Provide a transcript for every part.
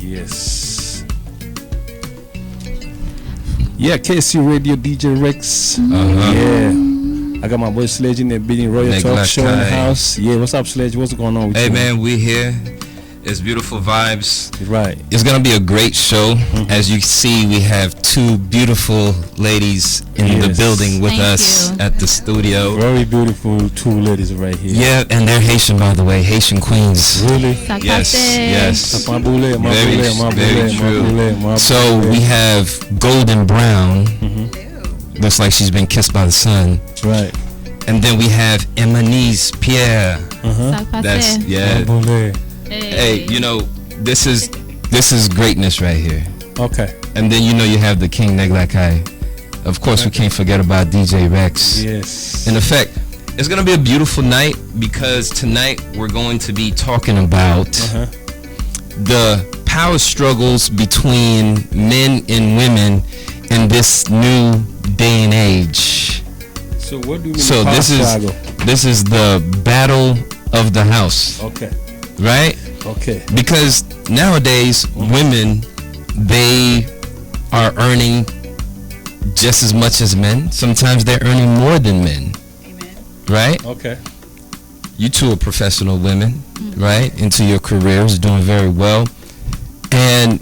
Yes. Yeah, KC Radio DJ Rex. Yeah. I got my boy Sledge in there beating Royal Talk Show in the house. Yeah, what's up, Sledge? What's going on with you? Hey, man, we here. It's beautiful vibes. Right. It's going to be a great show. As you see, we have two beautiful ladies in the building with us at the studio. Very beautiful two ladies right here. Yeah, and they're Haitian, by the way. Haitian queens. Really? Yes. Very true. So we have Golden Brown. Looks like she's been kissed by the sun. Right. And then we have Emanise Pierre. That's, Hey, you know, this is greatness right here. Okay. And then you have the King Neglakai. Of course, we can't forget about DJ Rex. Yes. In effect, it's gonna be a beautiful night because tonight we're going to be talking about the power struggles between men and women in this new day and age. So what do you mean? So this is the battle of the house. Okay. Right? Okay. Because nowadays women, they are earning just as much as men. Sometimes they're earning more than men. Amen. Right? Okay. You two are professional women, right? Into your careers, doing very well. And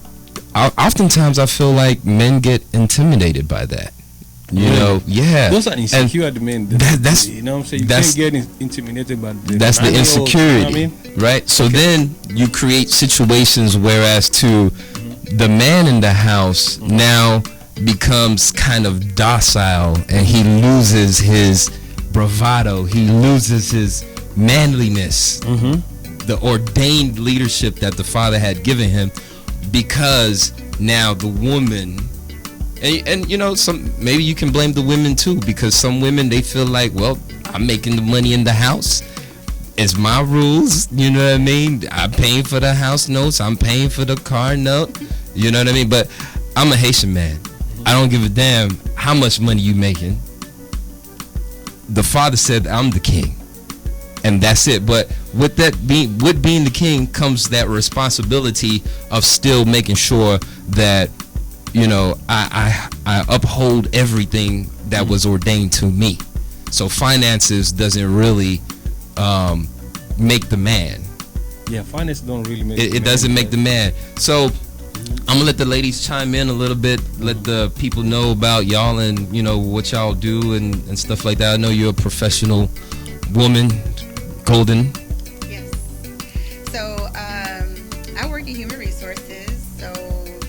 oftentimes I feel like men get intimidated by that. You know, those are insecure men. That's you know what I'm saying. You can't get intimidated by that's the insecurity, you know what I mean? right? So then you create situations whereas to the man in the house now becomes kind of docile and he loses his bravado, he loses his manliness, the ordained leadership that the father had given him, because now the woman. And you know, maybe you can blame the women too, because some women, they feel like, well, I'm making the money in the house. It's my rules, you know what I mean? I'm paying for the house notes, I'm paying for the car note, you know what I mean? But I'm a Haitian man. I don't give a damn how much money you making. The father said I'm the king, and that's it. But with being the king comes that responsibility of still making sure that, you know, I uphold everything that was ordained to me. So finances doesn't really make the man. Yeah, finance don't really make it doesn't make the man. So I'm gonna let the ladies chime in a little bit, let the people know about y'all and, you know, what y'all do and stuff like that. I know you're a professional woman, Golden. Yes. So I work in human resources, so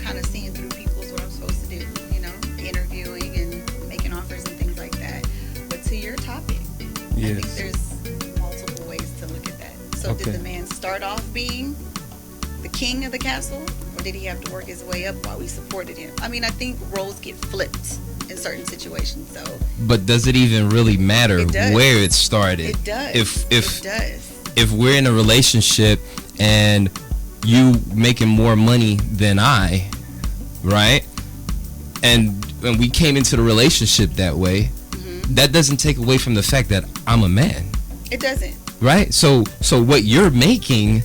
kind of seeing through people is what I'm supposed to do, you know, interviewing and making offers and things like that. But to your topic, I think there's multiple ways to look at that. So did the man start off being the king of the castle, or did he have to work his way up while we supported him? I mean, I think roles get flipped in certain situations. So, but does it even really matter where it started? It does. If it does. If we're in a relationship and you making more money than I, right? And we came into the relationship that way, that doesn't take away from the fact that I'm a man. It doesn't. Right? So what you're making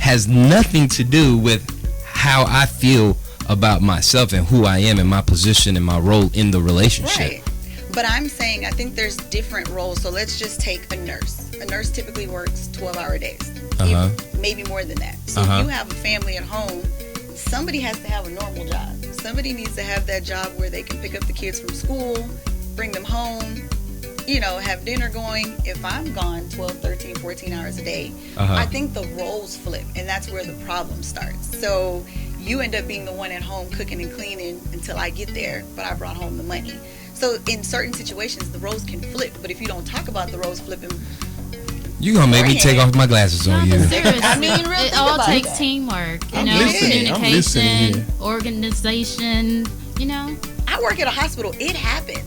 has nothing to do with how I feel about myself and who I am and my position and my role in the relationship. Right. But I'm saying I think there's different roles. So let's just take a nurse. A nurse typically works 12-hour days, maybe more than that. So if you have a family at home, somebody has to have a normal job. Somebody needs to have that job where they can pick up the kids from school, bring them home, you know, have dinner going. If I'm gone 12, 13, 14 hours a day, I think the roles flip, and that's where the problem starts. So you end up being the one at home cooking and cleaning until I get there, but I brought home the money. So in certain situations, the roles can flip, but if you don't talk about the roles flipping, you gonna make me take off my glasses on you. Seriously, I mean, really it all takes that. Teamwork, you I'm know, listening. communication, organization, you know. I work at a hospital. It happens.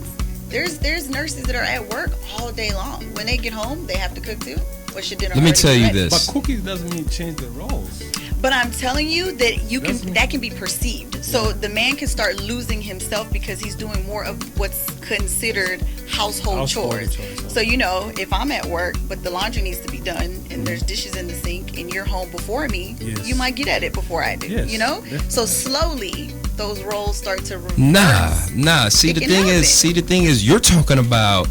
There's nurses that are at work all day long. When they get home, they have to cook too. What's your dinner? Let me tell you this. But cookies doesn't mean change the roles. But I'm telling you that that can be perceived. So the man can start losing himself because he's doing more of what's considered household chores. So if I'm at work but the laundry needs to be done and there's dishes in the sink and you're home before me, you might get at it before I do. Definitely. So slowly those roles start to reverse. Nah. See, the thing is, you're talking about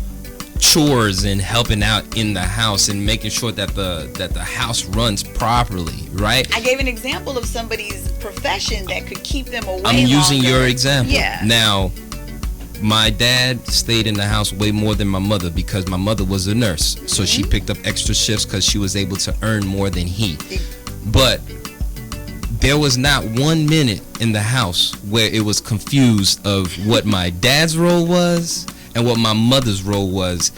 chores and helping out in the house and making sure that the house runs properly, right? I gave an example of somebody's profession that could keep them away. I'm using your example. Yeah. Now, my dad stayed in the house way more than my mother because my mother was a nurse. So she picked up extra shifts because she was able to earn more than he. But there was not 1 minute in the house where it was confused of what my dad's role was and what my mother's role was.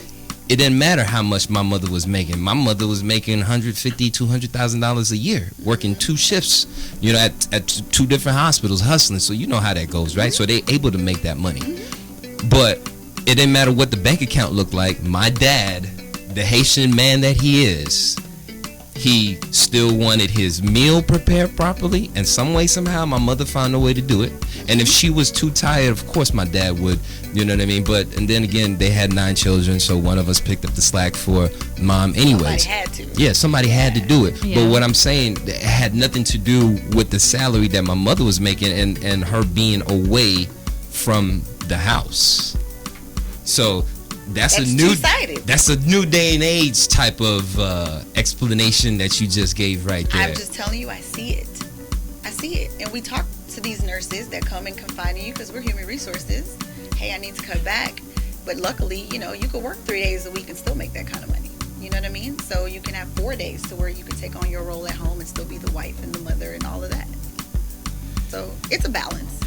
It didn't matter how much my mother was making. My mother was making $150,000, $200,000 a year, working 2 shifts, at 2 different hospitals, hustling. So you know how that goes, right? So they able to make that money. But it didn't matter what the bank account looked like. My dad, the Haitian man that he is, he still wanted his meal prepared properly, and some way, somehow, my mother found a way to do it. And if she was too tired, of course my dad would, you know what I mean? And then again, they had 9 children, so one of us picked up the slack for mom anyways. Somebody had to. Yeah, somebody had to do it. Yeah. But what I'm saying, it had nothing to do with the salary that my mother was making and her being away from the house. So that's a new day and age type of explanation that you just gave right there. I'm just telling you, I see it. And we talk to these nurses that come and confide in you because we're human resources. Hey, I need to cut back. But luckily, you could work 3 days a week and still make that kind of money. You know what I mean? So you can have 4 days to where you can take on your role at home and still be the wife and the mother and all of that. So it's a balance.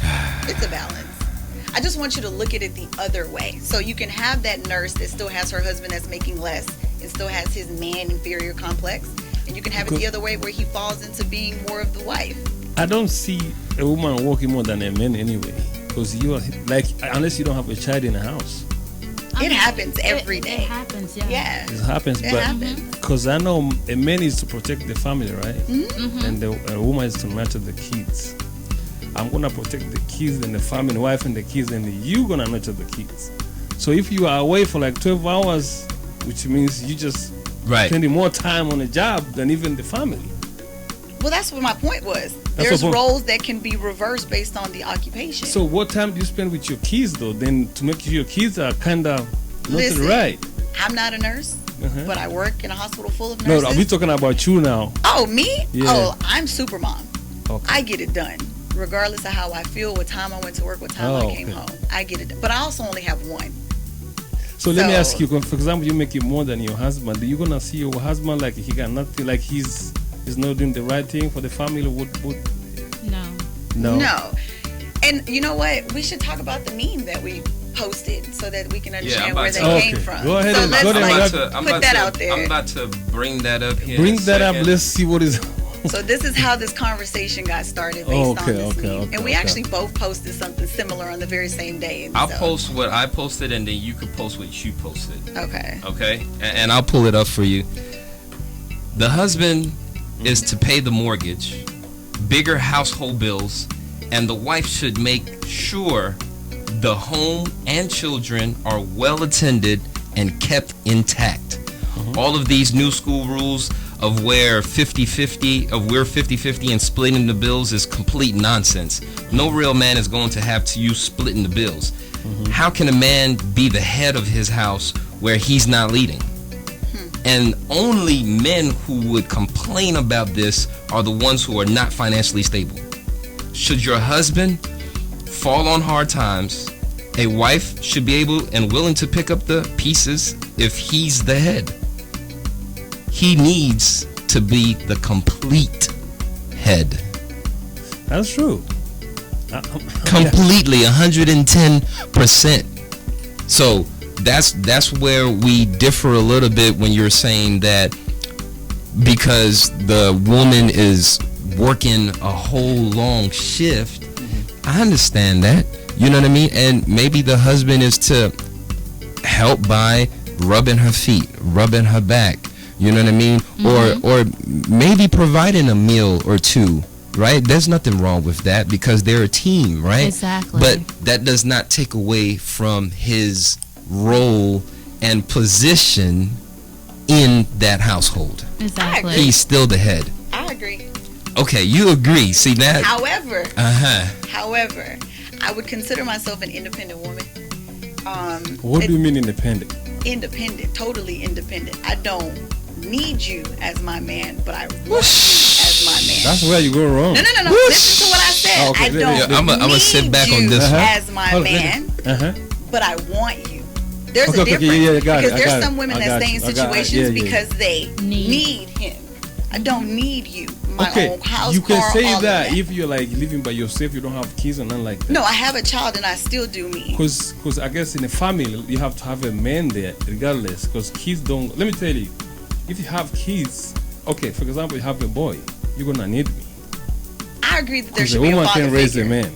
It's a balance. I just want you to look at it the other way. So you can have that nurse that still has her husband that's making less and still has his man inferior complex. And you can have it the other way where he falls into being more of the wife. I don't see a woman working more than a man anyway. Because you are unless you don't have a child in the house. It happens every day. It happens, yeah. It happens, because I know a man is to protect the family, right? Mm-hmm. And a woman is to nurture the kids. I'm gonna protect the kids and the family, the wife and the kids, and you gonna nurture the kids. So if you are away for 12 hours, which means you just spending more time on the job than even the family. Well, that's what my point was. There's roles that can be reversed based on the occupation. So what time do you spend with your kids, though? Then to make sure your kids are kind of not right. I'm not a nurse, but I work in a hospital full of nurses. No, we're talking about you now. Oh, me? Yeah. Oh, I'm super mom. Okay. I get it done, regardless of how I feel, what time I went to work, what time I came home. I get it done. But I also only have one. So let me ask you, for example, you make it more than your husband. Are you going to see your husband like he got nothing, like he's not doing the right thing for the family? No. And you know what? We should talk about the meme that we posted so that we can understand where that came from. Go ahead. So let's put that out there. I'm about to bring that up here. Bring that up. Let's see what is. So this is how this conversation got started based on this meme. And we actually both posted something similar on the very same day. I'll post what I posted, and then you can post what you posted. Okay. And I'll pull it up for you. The husband is to pay the mortgage, bigger household bills, and the wife should make sure the home and children are well attended and kept intact. All of these new school rules of where 50-50 and splitting the bills is complete nonsense. No real man is going to have you splitting the bills. How can a man be the head of his house where he's not leading? And only men who would complain about this are the ones who are not financially stable. Should your husband fall on hard times, a wife should be able and willing to pick up the pieces if he's the head. He needs to be the complete head. That's true. Completely, 110%. So that's where we differ a little bit when you're saying that because the woman is working a whole long shift. I understand that. You know what I mean? And maybe the husband is to help by rubbing her feet, rubbing her back, You know what I mean? Or maybe providing a meal or two, right? There's nothing wrong with that because they're a team, right? Exactly. But that does not take away from his role and position in that household. Exactly. He's still the head. I agree. Okay, you agree. See that? However, Uh-huh. I would consider myself an independent woman. What do you mean independent? Independent, totally independent. I don't need you as my man, but I want you as my man. That's where you go wrong. No. Listen to what I said. Oh, okay. I don't I'm gonna sit back on this you one. as my man, but I want you. There's a difference because there's some women that stay in situations because they need him. I don't need you. My own house, you can car, say all of that if you're like living by yourself, you don't have kids and nothing like that. No, I have a child and I still do me. Because I guess in a family you have to have a man there regardless. Because kids don't. Let me tell you, if you have kids, okay, for example, you have a boy, you're gonna need me. I agree that there Because should a be a woman father can raise figure. a man,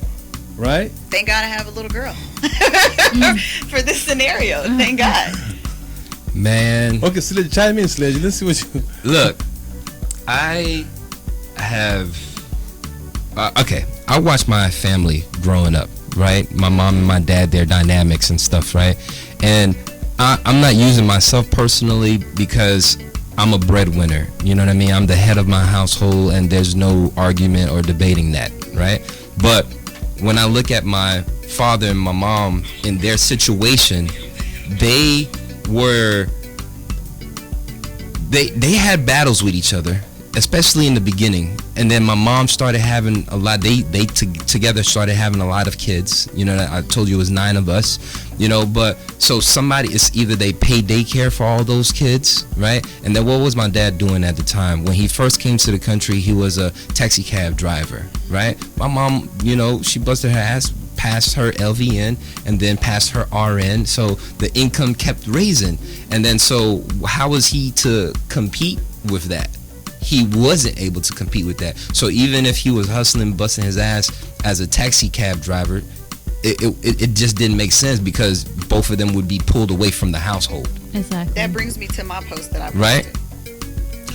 right? Thank God I have a little girl for this scenario. Thank God. Man. Okay, Sledge, chime in, Sledge. Let's see what you. Look, I have I watched my family growing up, right? My mom and my dad, their dynamics and stuff, right? And I'm not using myself personally because I'm a breadwinner. You know what I mean? I'm the head of my household and there's no argument or debating that, right? But when I look at my father and my mom in their situation, they had battles with each other, especially in the beginning. And then my mom started having a lot, they together started having a lot of kids. You know, I told you it was 9 of us, you know, but so somebody, it's either they pay daycare for all those kids, right? And then what was my dad doing at the time? When he first came to the country, he was a taxi cab driver, right? My mom, you know, she busted her ass, passed her LVN and then passed her RN, so the income kept raising. And then so how was he to compete with that? He wasn't able to compete with that. So even if he was hustling, busting his ass as a taxi cab driver, it just didn't make sense because both of them would be pulled away from the household. Exactly. That brings me to my post that I posted. Right?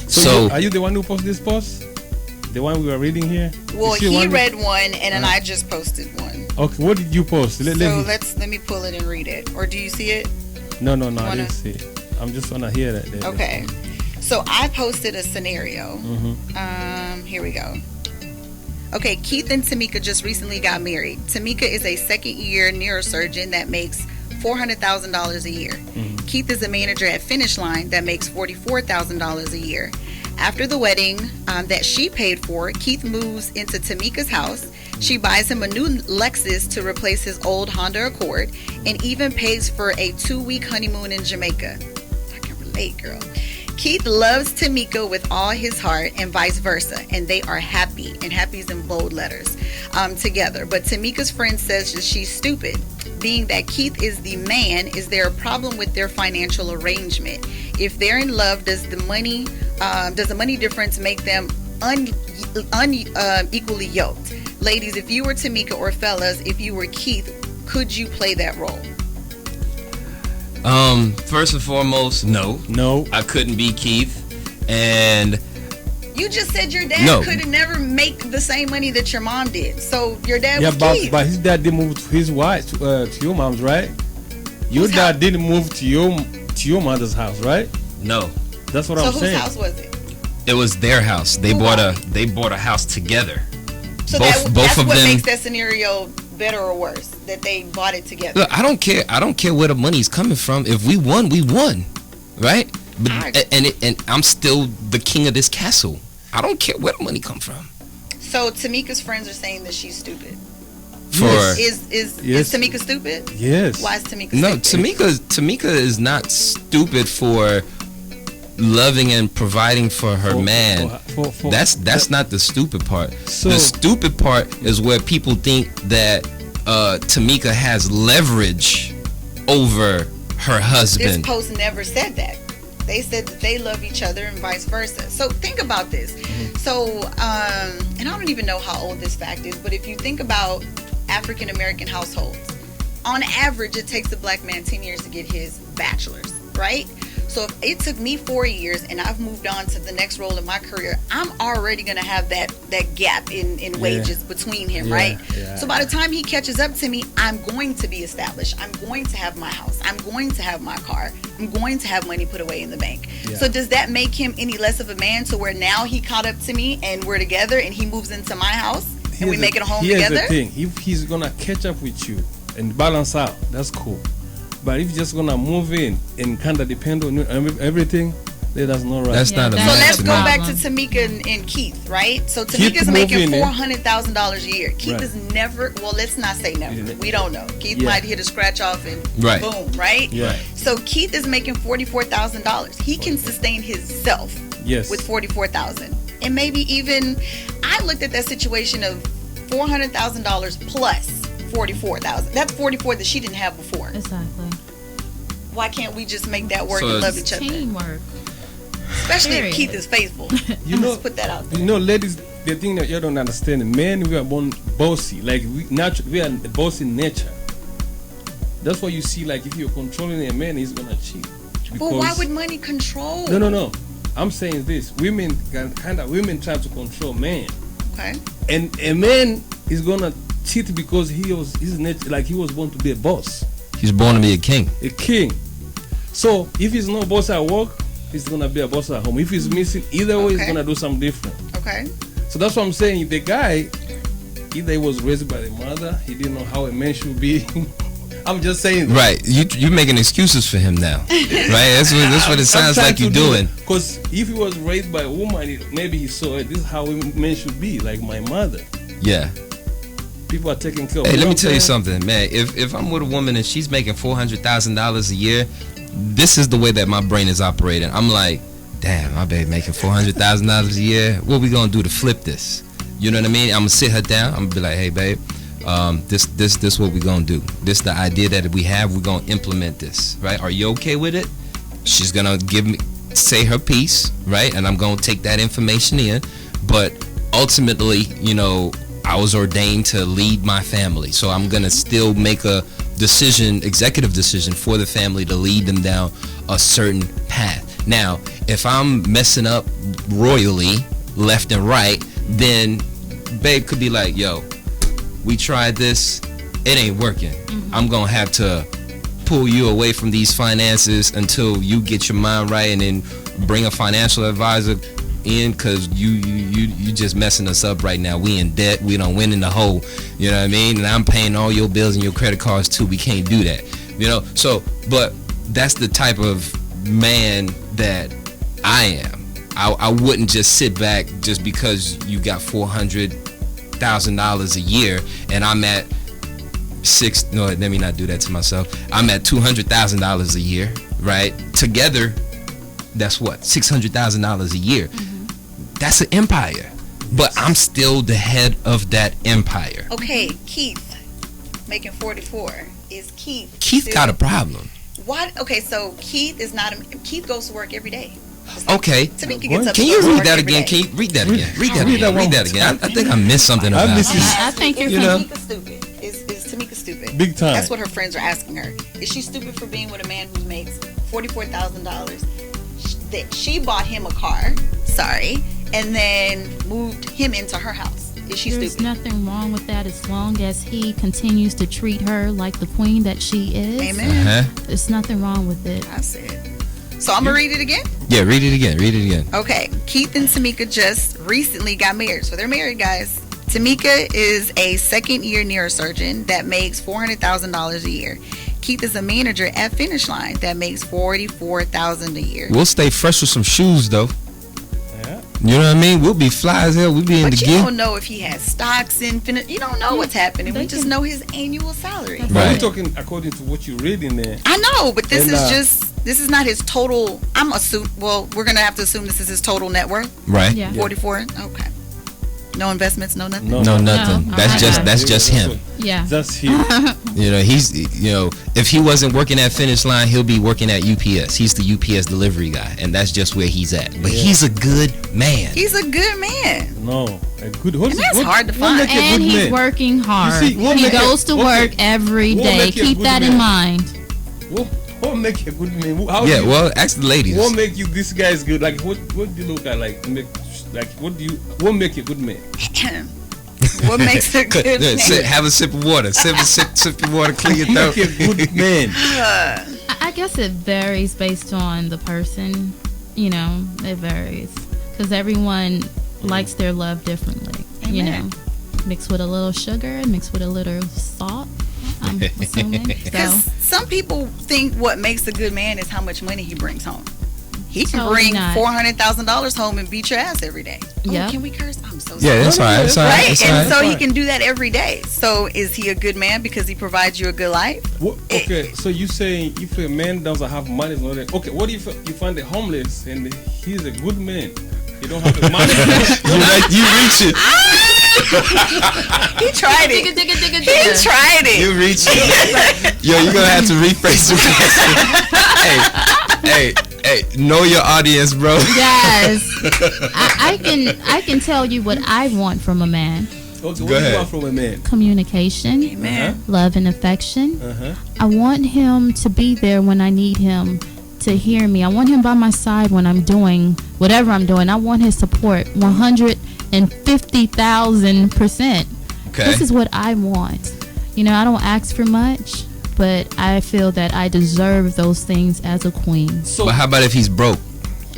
So are you the one who posted this post? The one we were reading here? Well, he read one and then I just posted one. Okay, what did you post? Let me pull it and read it. Or do you see it? No, I didn't see it. I'm just wanna hear that. Okay. So I posted a scenario. Here we go. Okay, Keith and Tamika just recently got married. Tamika is a second-year neurosurgeon that makes $400,000 a year. Keith is a manager at Finish Line that makes $44,000 a year. After the wedding that she paid for, Keith moves into Tamika's house. She buys him a new Lexus to replace his old Honda Accord and even pays for a 2-week honeymoon in Jamaica. I can relate, girl. Keith loves Tamika with all his heart and vice versa, and they are happy, and happy's in bold letters, together. But Tamika's friend says that she's stupid. Being that Keith is the man, is there a problem with their financial arrangement? If they're in love, does the money difference make them unequally yoked? Ladies, if you were Tamika, or fellas, if you were Keith, could you play that role? First and foremost, no, I couldn't be Keith. And you just said your dad could never make the same money that your mom did. So your dad was Keith. But his dad didn't move to his wife, to your mom's, right? Your dad didn't move to your mother's house, right? No. That's what I'm saying. So whose house was it? It was their house. They bought a house together. So that's what makes that scenario better or worse, that they bought it together. Look, I don't care where the money's coming from. If we won, we won, right? But, and I'm still the king of this castle. I don't care where the money come from. So Tamika's friends are saying that she's stupid. Yes. Is Tamika stupid? Yes. Why is Tamika stupid? No, Tamika is not stupid for loving and providing for her man. That's not the stupid part. The stupid part is where people think that Tamika has leverage over her husband. This post never said that. They said that they love each other and vice versa. So think about this. So, and I don't even know how old this fact is, but if you think about African American households, on average, it takes a black man 10 years to get his bachelor's, right? So if it took me 4 years and I've moved on to the next role in my career, I'm already going to have that gap in wages between him, right? Yeah. So by the time he catches up to me, I'm going to be established. I'm going to have my house. I'm going to have my car. I'm going to have money put away in the bank. Yeah. So does that make him any less of a man to where now he caught up to me and we're together and he moves into my house and we make it a home here's together? Here's the thing. If he's going to catch up with you and balance out, that's cool. But if you're just gonna move in and kind of depend on everything, then that's not right. That's not a So man let's to go me. back to Tamika and Keith, right? So Keith Tamika's making moving in. $400,000 a year. Keith Right. is never, well, let's not say never. We don't know. Keith Yeah. might hit a scratch off and Right. boom, right? Yeah. So Keith is making $44,000. He can sustain himself Yes. with $44,000, and maybe even I looked at that situation of $400,000 plus $44,000. That's $44,000 that she didn't have before. Exactly. Why can't we just make that work So and love it's each other? Teamwork. Especially if Period. Keith is faithful. You know, Let's put that out there. you know, ladies, the thing that you don't understand, men, we are born bossy. Like we are bossy in nature. That's why you see, like, if you're controlling a man, he's gonna cheat. But why Because- would money control? No. I'm saying this: women women try to control men, Okay. and a man is gonna cheat because his nature, like he was born to be a boss, He's born to be a king. a king. So if he's no boss at work, he's gonna be a boss at home. If he's missing, either way, he's Okay. gonna do something different. Okay. So that's what I'm saying. The guy, either he was raised by the mother, he didn't know how a man should be. I'm just saying. that. Right. You're making excuses for him now. Right? That's what it sounds like you're doing. Because if he was raised by a woman, maybe he saw it. This is how men should be, like my mother. Yeah. People are taking care of. Hey, let me what tell I'm you saying? something, man. If I'm with a woman and she's making $400,000 a year, this is the way that my brain is operating. I'm like, damn, my baby making $400,000 a year. What we gonna do to flip this? You know what I mean? I'm gonna sit her down. I'm gonna be like, hey, babe, this what we gonna do. This the idea that we have. We're gonna implement this, right? Are you okay with it? She's gonna say her piece, right? And I'm gonna take that information in. But ultimately, you know, I was ordained to lead my family, so I'm gonna still make a executive decision for the family to lead them down a certain path. Now, if I'm messing up royally, left and right, then babe could be like, yo, we tried this, it ain't working. I'm gonna have to pull you away from these finances until you get your mind right, and then bring a financial advisor in, because you just messing us up right now. We in debt, we don't win in the hole, you know what I mean? And I'm paying all your bills and your credit cards too. We can't do that, you know? So, but that's the type of man that I am. I wouldn't just sit back just because you got $400,000 a year and I'm at no, let me not do that to myself. I'm at $200,000 a year, right? Together, that's what, $600,000 a year. That's an empire, but I'm still the head of that empire. Okay, Keith making 44. Is Keith? Keith still- got a problem. What? Okay, so Keith is not. Keith goes to work every day. Okay, Tamika gets up can to you go to read work that every again? day. Can you read that again? Read that Read again. that Read one that again. I think I missed something about missed it. it. I think you're You know? Tamika stupid? Is Tamika stupid? Big time. That's what her friends are asking her. Is she stupid for being with a man who makes $44,000? That she bought him a car, sorry, and then moved him into her house. Is she There's stupid? nothing wrong with that as long as he continues to treat her like the queen that she is. Amen. There's nothing wrong with it. I said. So I'm gonna read it again. Yeah, read it again. Read it again. Okay, Keith and Tamika just recently got married. So they're married, guys. Tamika is a second-year neurosurgeon that makes $400,000 a year. Keith is a manager at Finish Line that makes $44,000 a year. We'll stay fresh with some shoes though. Yeah. You know what I mean? We'll be fly as hell. We'll be in But the you gear. don't know if he has stocks in Finish. You don't know what's happening. We They just can- know his annual salary. But Right. we're talking according to what you read in there. I know, but this And, this is not his total. We're gonna have to assume this is his total net worth. Right? Yeah. 44. Okay. No investments, no nothing. No, nothing. No, That's just him. Yeah. That's him. You know, if he wasn't working at Finish Line, he'll be working at UPS. He's the UPS delivery guy, and that's just where he's at. But he's a good man. He's a good man. No, a good. And that's hard to what find. make a And good he's man? working hard. You see, what He make goes to okay, work every what day. make you a Keep good that man? in mind. What What make a good man? How Yeah, do you, well, ask the ladies. what make you this guy is good? Like what do you look at like what make a good man? What makes a good man? Have a sip of water. Sip your water, clean your Make throat. a good man. I guess it varies based on the person. You know, it varies because everyone likes their love differently. You know, Amen. mixed with a little sugar, mixed with a little salt. I'm assuming. Because So some people think what makes a good man is how much money he brings home. He can Totally bring not. $400,000 home and beat your ass every day. Yeah. Oh, can we curse? I'm so sorry. Yeah, that's all right. That's all right. Right, That's all and right. so he Fine. can do that every day. So is he a good man because he provides you a good life? What, okay, so you saying if a man doesn't have money, it's not a- okay. What if you find a homeless and he's a good man? You don't have the money. You reach it. He tried it. digga, digga, digga, He digga. tried it. You reach it. Yo, you're gonna have to rephrase the question. Hey, know your audience, bro. Yes, I can tell you what I want from a man: Okay, what do Go you ahead. want from a man? communication, Amen. love, and affection. Uh-huh. I want him to be there when I need him, to hear me. I want him by my side when I'm doing whatever I'm doing. I want his support 150,000%. Okay. This is what I want. You know, I don't ask for much, but I feel that I deserve those things as a queen. So But how about if he's broke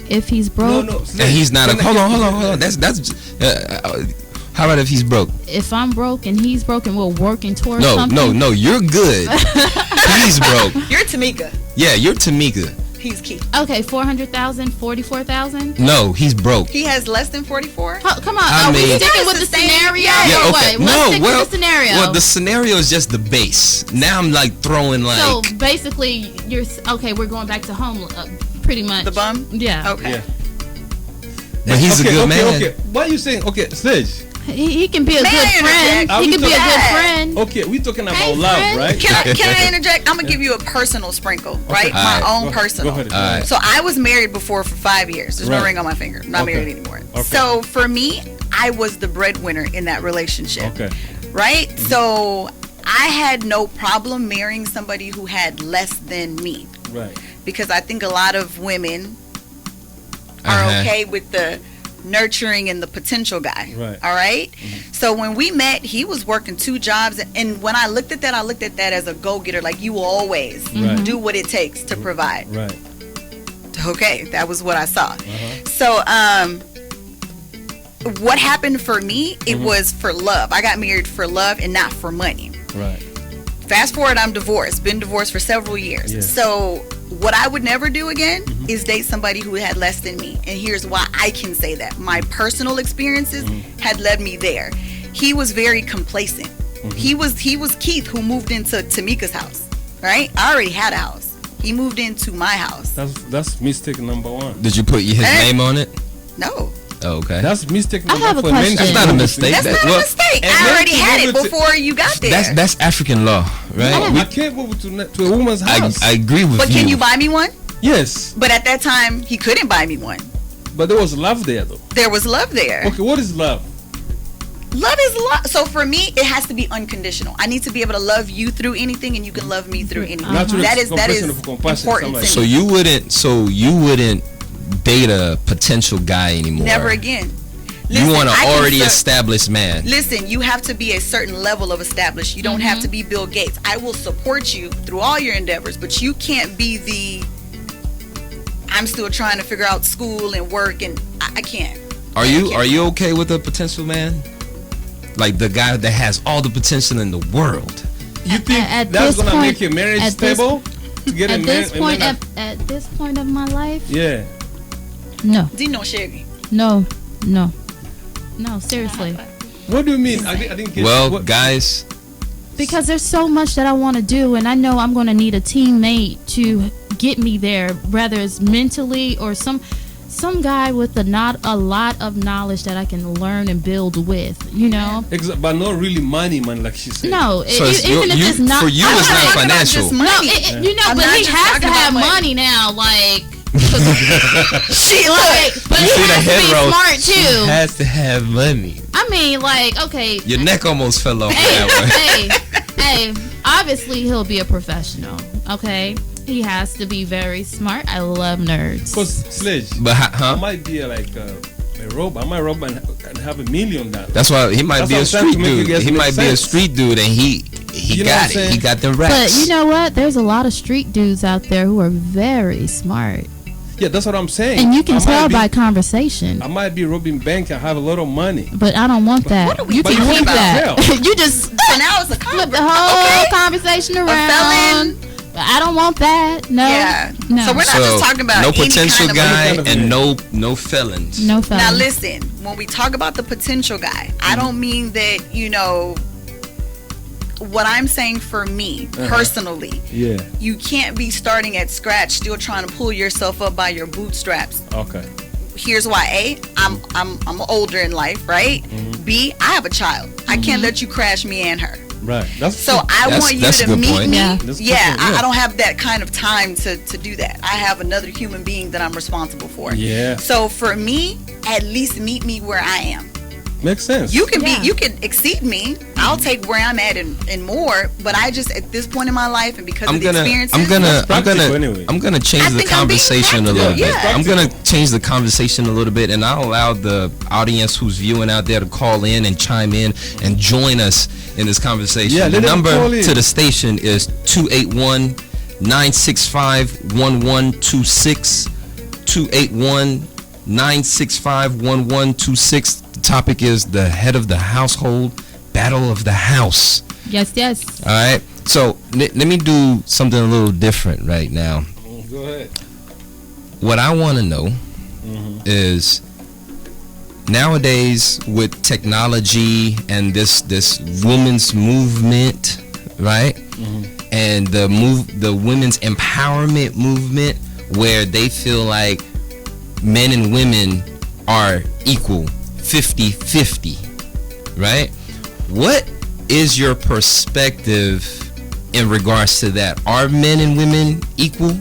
If he's broke, no. and he's not a? Hold on. That's. How about if he's broke? if I'm broke and he's broke and we're working towards No, something. no. You're good. He's broke. You're Tamika. Yeah, you're Tamika. He's Keith. Okay, 400,000, 44,000. No, he's broke. He has less than 44? Come on, I are we mean- sticking with That's the the same- scenario Yeah, Yeah, or okay. what? Let's No, stick well, with the scenario. well, the scenario is just the base. Now I'm like throwing like. So basically, you're okay. We're going back to home, pretty much. The bum? Yeah. Okay. Yeah. But he's a good man. Okay. What are you saying? Okay, Sledge. He can be a May good I friend. interject? Are He we can be a talking- good Yeah. friend. Okay, we're talking about Hey, love, friend. right? Can I interject? I'm going to give you a personal sprinkle, right? All My right. own Go- personal. Go ahead. All right. So I was married before for 5 years. There's no Right. ring on my finger. I'm not Okay. married anymore. Okay. So for me, I was the breadwinner in that relationship. Okay. Right? So I had no problem marrying somebody who had less than me. Right. Because I think a lot of women are Uh-huh. okay with the nurturing and the potential guy. Right. All right? So when we met, he was working 2 jobs. And when I looked at that as a go-getter. Like, you will always Right. do what it takes to provide. Right. Okay, that was what I saw. Uh-huh. So, what happened for me, it was for love. I got married for love and not for money. Right. Fast forward, I'm divorced. Been divorced for several years. Yes. So, what I would never do again is date somebody who had less than me. And here's why I can say that. My personal experiences had led me there. He was very complacent. He was Keith, who moved into Tamika's house. Right? I already had a house. He moved into my house. That's mistake number one. Did you put his name on it? No. Oh, okay. That's mistake I number have a for men. question. That's not a mistake. That's not a mistake. and I then already to had move it it to- before you got there. That's African law, right? I can't move to a woman's house. I agree with But you. can you buy me one? Yes, But at that time, he couldn't buy me one. but there was love there though. There was love there. Okay, what is love? Love is love. So for me, it has to be unconditional. I need to be able to love you through anything, and you can love me through anything. Natural That is expression of compassion, important something to So me. you wouldn't date a potential guy anymore. Never again. You Listen, want an I can already serve- established man. Listen, you have to be a certain level of established. You don't have to be Bill Gates. I will support you through all your endeavors, but you can't be the I'm still trying to figure out school and work, and I can't. Are you okay with a potential man? Like the guy that has all the potential in the world. You think at that's this gonna point- make your marriage at this- stable? To get a At man, this a point, man at this point of my life, yeah. no, Dino Sherry. no, seriously. What do you mean? I didn't get Well, what, guys, Because there's so much that I want to do, and I know I'm going to need a teammate to get me there, whether it's mentally or some guy with not a lot of knowledge that I can learn and build with. You know? but not really money, man, like she said. No, So it's even if it's not for you, I'm it's not not talking about financial. just No, money. you know, I'm but not he just has talking to have about money now, like. She Like, but he See the has to head be roll. smart too. Has to have money. I mean, like, okay, Your neck almost fell off hey, that one. hey, obviously he'll be a professional. Okay, He has to be very smart. I love nerds. Because Sledge, But I might be like a robot. I might robot and have $1 million. that's why he might That's be what a I'm trying to street make you dude. guys He make might be a sense. street dude, and he You know what got I'm it. saying? He got the But raps. you know what? There's a lot of street dudes out there who are very smart. Yeah, that's what I'm saying. And you can I tell might by be, conversation. I might be robbing bank and have a lot of money. But I don't want that. what are we You can talking keep about? that. You just So now it's a flip the conversation. whole conversation around. felon. I don't want that. No. Yeah. No. So we're not So just talking about no any potential kind of guy kind of and man. no felons. no felon. Now listen, when we talk about the potential guy, I don't mean that, what I'm saying for me personally, Yeah. you can't be starting at scratch still trying to pull yourself up by your bootstraps. Okay. Here's why. A, I'm older in life, right? B, I have a child. I can't let you crash me and her. Right. That's So I That's- want you that's a to good meet point. me. Yeah. That's a good Yeah, point, yeah. I don't have that kind of time to do that. I have another human being that I'm responsible for. Yeah. So for me, at least meet me where I am. Makes sense. You can Yeah. you can exceed me. I'll take where I'm at and more. But I just at this point in my life and because I'm of the gonna experiences, practical anyway. change I the think I'm being conversation a little practical, bit. yeah. I'm gonna change the conversation a little bit, and I'll allow the audience who's viewing out there to call in and chime in and join us in this conversation. Yeah, the let them call number in. to the station is 281-965-1126. 281-965-1126. The topic is the head of the household, battle of the house. Yes, yes. All right. So let me do something a little different right now. Go ahead. What I want to know is nowadays with technology and this women's movement, right? And the women's empowerment movement, where they feel like men and women are equal, 50-50, right? What is your perspective in regards to that? Are men and women equal?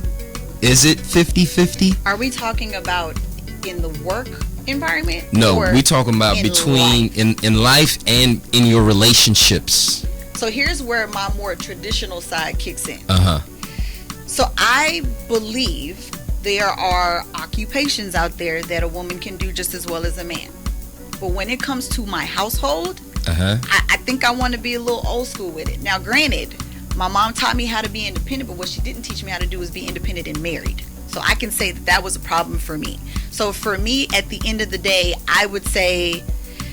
Is it 50-50? are we talking about in the work environment? No, or we talking about in between life? in life and in your relationships. So here's where my more traditional side kicks in. Uh-huh. So I believe there are occupations out there that a woman can do just as well as a man. But when it comes to my household, Uh-huh. I think I want to be a little old school with it. Now, granted, my mom taught me how to be independent, but what she didn't teach me how to do was be independent and married. So I can say that was a problem for me. So for me, at the end of the day, I would say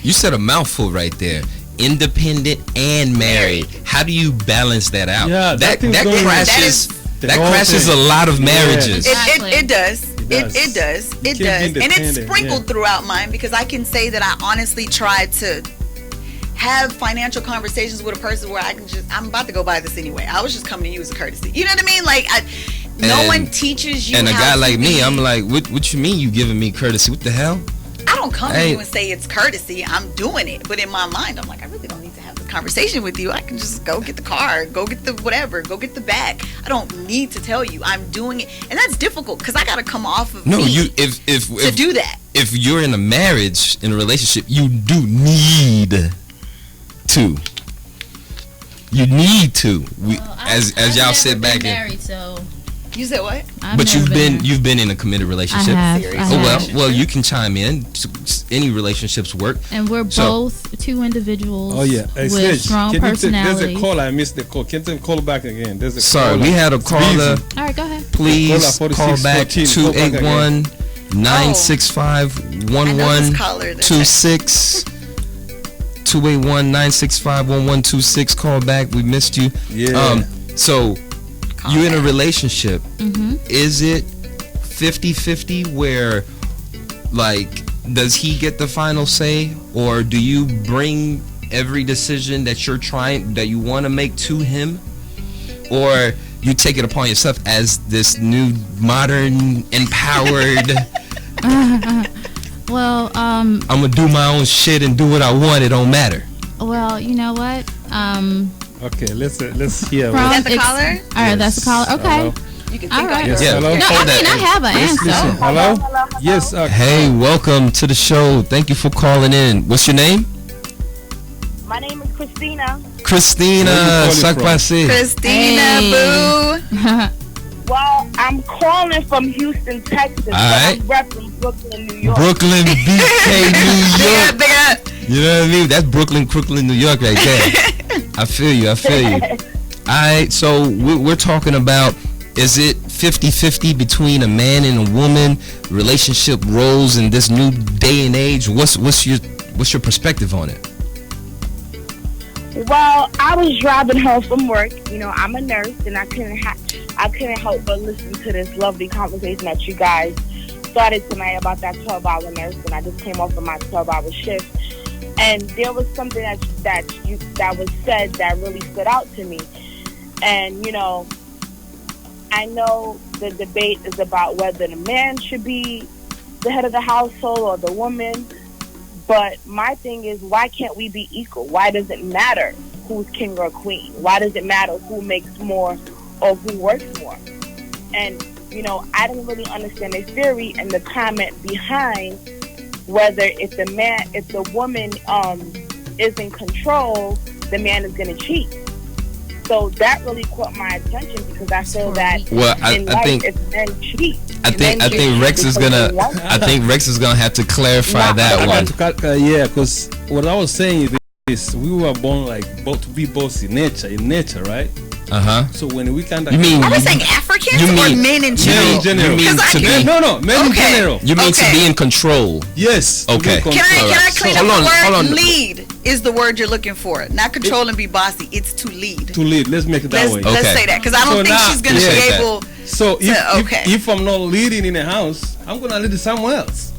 You said a mouthful right there. Independent and married. How do you balance that out? Yeah, that thing's going- crashes. The That whole crashes thing. a lot of Yeah. marriages. Exactly. it does. does. It does. You It can't does. be And it's independent, sprinkled yeah. throughout mine because I can say that I honestly tried to have financial conversations with a person where I'm about to go buy this anyway. I was just coming to you as a courtesy. You know what I mean? Like, no And- one teaches you And a how guy to like me, be- I'm like, what you mean you giving me courtesy? What the hell? I don't come to Hey. you and say it's courtesy. I'm doing it. But in my mind, I'm like, I really don't need to have this conversation with you. I can just go get the car, go get the whatever, go get the bag. I don't need to tell you. I'm doing it. And that's difficult because I got to come off of No, me you if to do that. if you're in a marriage, in a relationship, you do need to. You need to. As y'all sit back and. married, so You said what? But you've been in a committed relationship. I Serious. have. Well, you can chime in. Any relationships work. And we're So- both two individuals Oh yeah. Hey, with Sledge, strong there's personality. a call. I missed the call. Can you call back again? There's a Sorry, caller. we had a It's caller. busy. All right, go ahead. Please Caller call back 4614. Call back again. 281-965-1126. 281-965-1126. Call back. We missed you. Yeah. So Call you in a back. relationship. Mm-hmm. Is it 50-50 where, like, does he get the final say, or do you bring every decision that you want to make to him, or you take it upon yourself as this new modern empowered Well, I'm gonna do my own shit and do what I want, it don't matter. well, you know what? Okay, let's hear. From Is that the caller? All right, that's the caller. Okay. Hello? You can All think right. on Yes, your Yeah. hello. No, I Hold mean, that. I have an Let's answer. listen. Hello? Yes. Hey, welcome to the show. Thank you for calling in. What's your name? My name is Christina. Christina Where you calling from? Sakpase. Christina, Hey. boo. Well, I'm calling from Houston, Texas. But right. I'm repping Brooklyn, New York. Brooklyn, BK, New York. Big You know what I mean? That's Brooklyn, New York right there. I feel you. Alright, so we're talking about, is it 50-50 between a man and a woman, relationship roles in this new day and age? What's your perspective on it? Well, I was driving home from work. You know, I'm a nurse, and I couldn't help but listen to this lovely conversation that you guys started tonight about that 12-hour nurse. And I just came off of my 12-hour shift, and there was something that was said that really stood out to me. And you know, I know the debate is about whether the man should be the head of the household or the woman. But my thing is, why can't we be equal? Why does it matter who's king or queen? Why does it matter who makes more or who works more? And, you know, I didn't really understand the theory and the comment behind whether if the woman is in control, the man is going to cheat. So that really caught my attention because I feel that in life, if men cheat, I think Rex is gonna have to clarify that one. Yeah, because what I was saying is we were born like both to be both in nature, right? So when we kind of Are we saying Africans or men in general? Men in general. You mean to be in control? Yes. Okay. Can I clean up the word? Lead is the word you're looking for. Not control and be bossy. It's to lead. To lead. Let's make it that way. Let's say that because I don't think she's gonna be able. So if I'm not leading in a house, I'm gonna lead it somewhere else.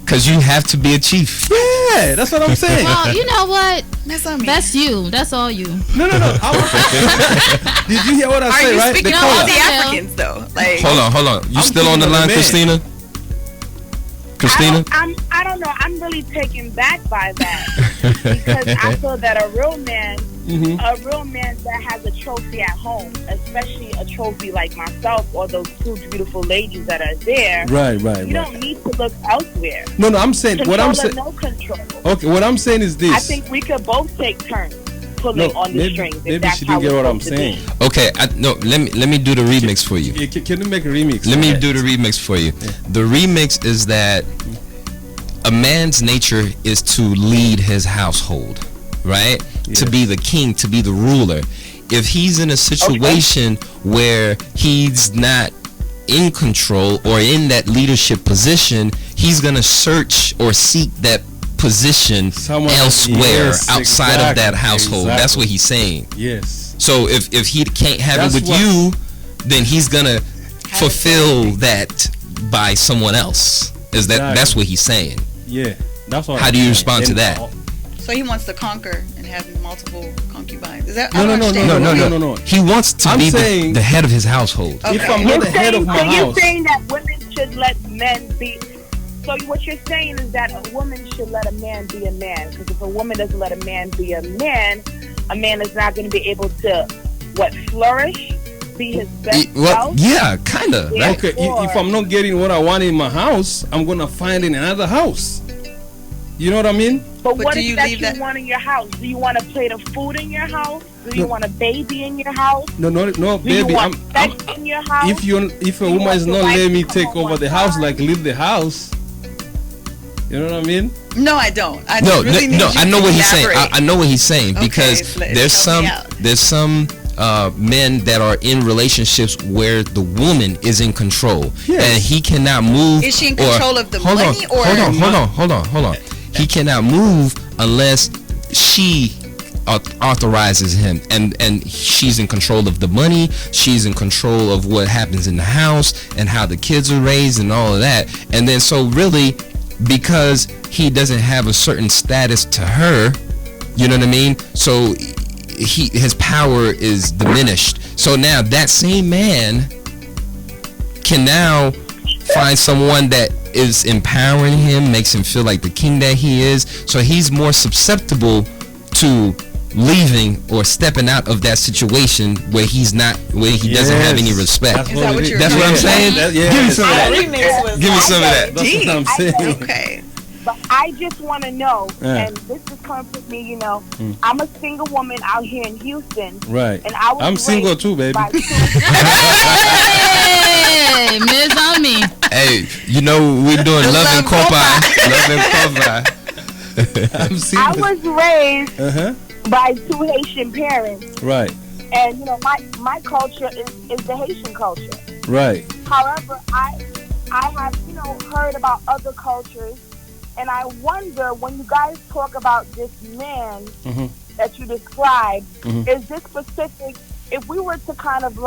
Because you have to be a chief. Yeah, that's what I'm saying. Well, you know what? That's on me. That's you. That's all you. No. Did you hear what I said? Are you right? speaking all the Africans though? Like, hold on. You still on the line, Christina? I don't know. I'm really taken back by that because I feel that a real man that has a trophy at home, especially a trophy like myself or those two beautiful ladies that are there. Right. You don't need to look elsewhere. No. I'm saying control what I'm saying. No control. Okay, what I'm saying is this. I think we could both take turns pulling on the strings. Maybe she didn't get what I'm saying. Okay, let me do the remix for you. Can you make a remix? Let me do the remix for you. Yeah. The remix is that a man's nature is to lead his household, right? Yes. To be the king, to be the ruler. If he's in a situation where he's not in control or in that leadership position, he's going to search or seek that position elsewhere outside of that household. Exactly. That's what he's saying. Yes. So if he can't have it with you, then he's going to fulfill that by someone else. That's what he's saying. Yeah, that's what. How do you respond to that? So he wants to conquer and have multiple concubines. Is that No. He wants to be the head of his household. Okay. If I'm not the head of my house, you're saying that women should let men be. So what you're saying is that a woman should let a man be a man. Because if a woman doesn't let a man be a man is not going to be able to flourish, be his best self. Yeah, kind of. Right? Okay, if I'm not getting what I want in my house, I'm gonna find in another house. You know what I mean? But what is that you want in your house? Do you want a plate of food in your house? Do you want a baby in your house? No, baby. I'm in your house? If a woman is not letting me take over the house, like leave the house. You know what I mean? No, I don't. I know what he's saying. I know what he's saying because there's some men that are in relationships where the woman is in control and he cannot move. Is she in control of the money or? Hold on. He cannot move unless she authorizes him, and she's in control of the money. She's in control of what happens in the house and how the kids are raised and all of that. And then so really, because he doesn't have a certain status to her, you know what I mean? So his power is diminished. So now that same man can now find someone that is empowering him, makes him feel like the king that he is. So he's more susceptible to leaving or stepping out of that situation where he doesn't have any respect. That's what I'm saying. Give me some of that. Give me some of that. That's what I'm saying. Okay. But I just want to know, and this is coming from me, you know, I'm a single woman out here in Houston. Right. And I'm single too, baby. Hey, Ms. on me. Hey, you know we're doing love and copa. Love and copa. I'm seeing I was raised Uh-huh. by 2 Haitian parents, Right. and you know my culture is the Haitian culture. Right. However, I have heard about other cultures, and I wonder when you guys talk about this man Mhm. that you described, Mhm. is this specific? If we were to kind of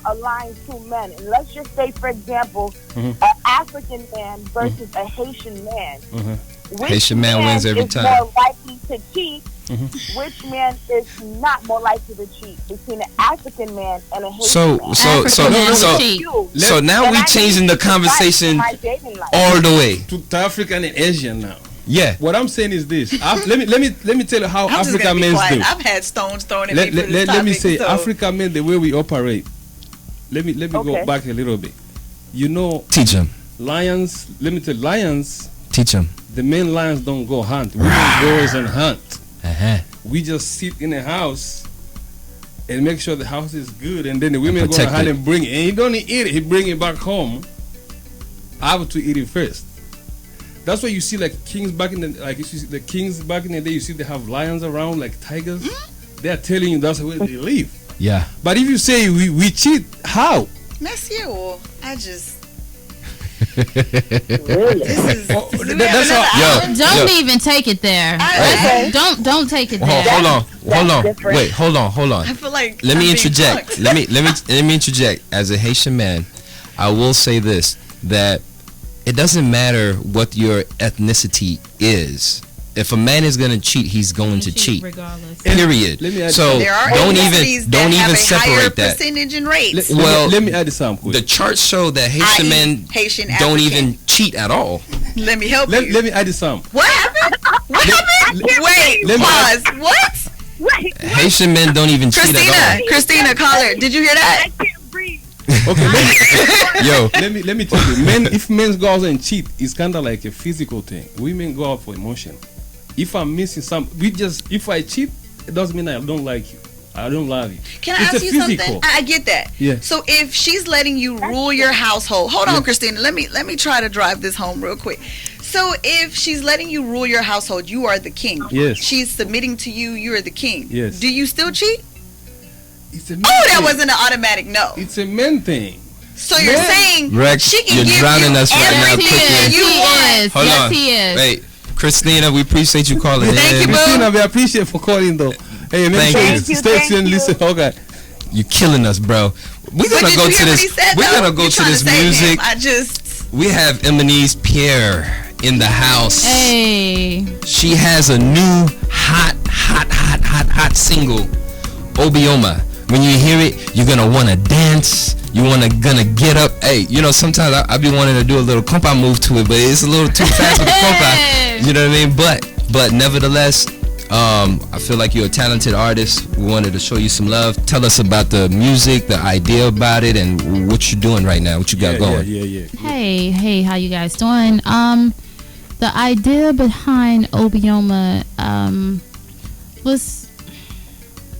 align 2 men, and let's just say, for example, Mhm. an African man versus a Haitian man. Mhm. Which Haitian man wins every is time. more likely to cheat? Mhm. Which man is not more likely to cheat between an African man and a Haitian So man? African men so cheat. so now And we I changing the need advice conversation in my dating life. all the way. To African and Asian now. Yeah. What I'm saying is this. Let me tell you how I'm just African gonna be men quiet. do. I've had stones thrown at me for this Let me topic, say, so- African men, the way we operate. Let me go Okay. back a little bit. You know, Teach him. lions. Let me tell you, lions. Teach him. The men lions don't go hunt. We don't go and hunt. Uh-huh. We just sit in a house and make sure the house is good, and then the women go protect ahead it. and bring it. And he don't eat it. He bring it back home. I have to eat it first. That's why you see like kings back in the kings back in the day. You see they have lions around like tigers. They are telling you that's where they live. Yeah. But if you say we cheat, how? Monsieur, well, I just Really? this is. Oh, do we that's have how- another Yo, hour? Don't yo. even take it there. Okay. Don't take it there. Hold on. different. Wait, hold on. I feel like Let I'm me being interject. punked. Let me interject. As a Haitian man, I will say this: that it doesn't matter what your ethnicity is. If a man is going to cheat, he's going to cheat. regardless. Period. Let me add So There are don't ethnicities even that have a higher separate that. percentage in rates. Well, let me add something. The charts show that Haitian I.e. men Haitian don't African. even cheat at all. Let me help Let, you. let me add something. What happened? What happened? Wait, let me- pause. What? Wait, Haitian men don't even cheat at Christina, caller, did you hear that? I can't breathe. Okay, all. Yo, let me tell you. Men, if men go out and cheat, it's kind of like a physical thing. Women go out for emotion. If I'm missing if I cheat, it doesn't mean I don't like you. I don't love you. Can I It's ask a you physical. something? I get that. Yeah. So if she's letting you rule your household, hold on, Christina. Let me try to drive this home real quick. So if she's letting you rule your household, you are the king. Yes. She's submitting to you. You're the king. Yes. Do you still cheat? It's a men Oh, that thing. wasn't an automatic no. It's a men thing. So you're Yeah. saying Rex, she can you're give drowning you us right now, everything quickly. you He want. is. hold Yes, on. he is. Wait, Christina, we appreciate you calling Thank in. you, boo. Christina, we appreciate for calling though. Hey, make Thank sure you. you Thank you, stay thank tuned. you. Listen, okay. You're killing us, bro. We're But gonna did go you to hear what he this. said, We're though? gonna go You're to trying this save him. music. I just We have Emanise Pierre in the house. Hey. She has a new hot single, Obioma. When you hear it, you're gonna wanna dance. You gonna get up. Hey, you know, sometimes I be wanting to do a little compa move to it, but it's a little too fast with the compa. You know what I mean? But nevertheless, I feel like you're a talented artist. We wanted to show you some love. Tell us about the music, the idea about it, and what you're doing right now. What you got going? Yeah. Hey, how you guys doing? The idea behind Obioma was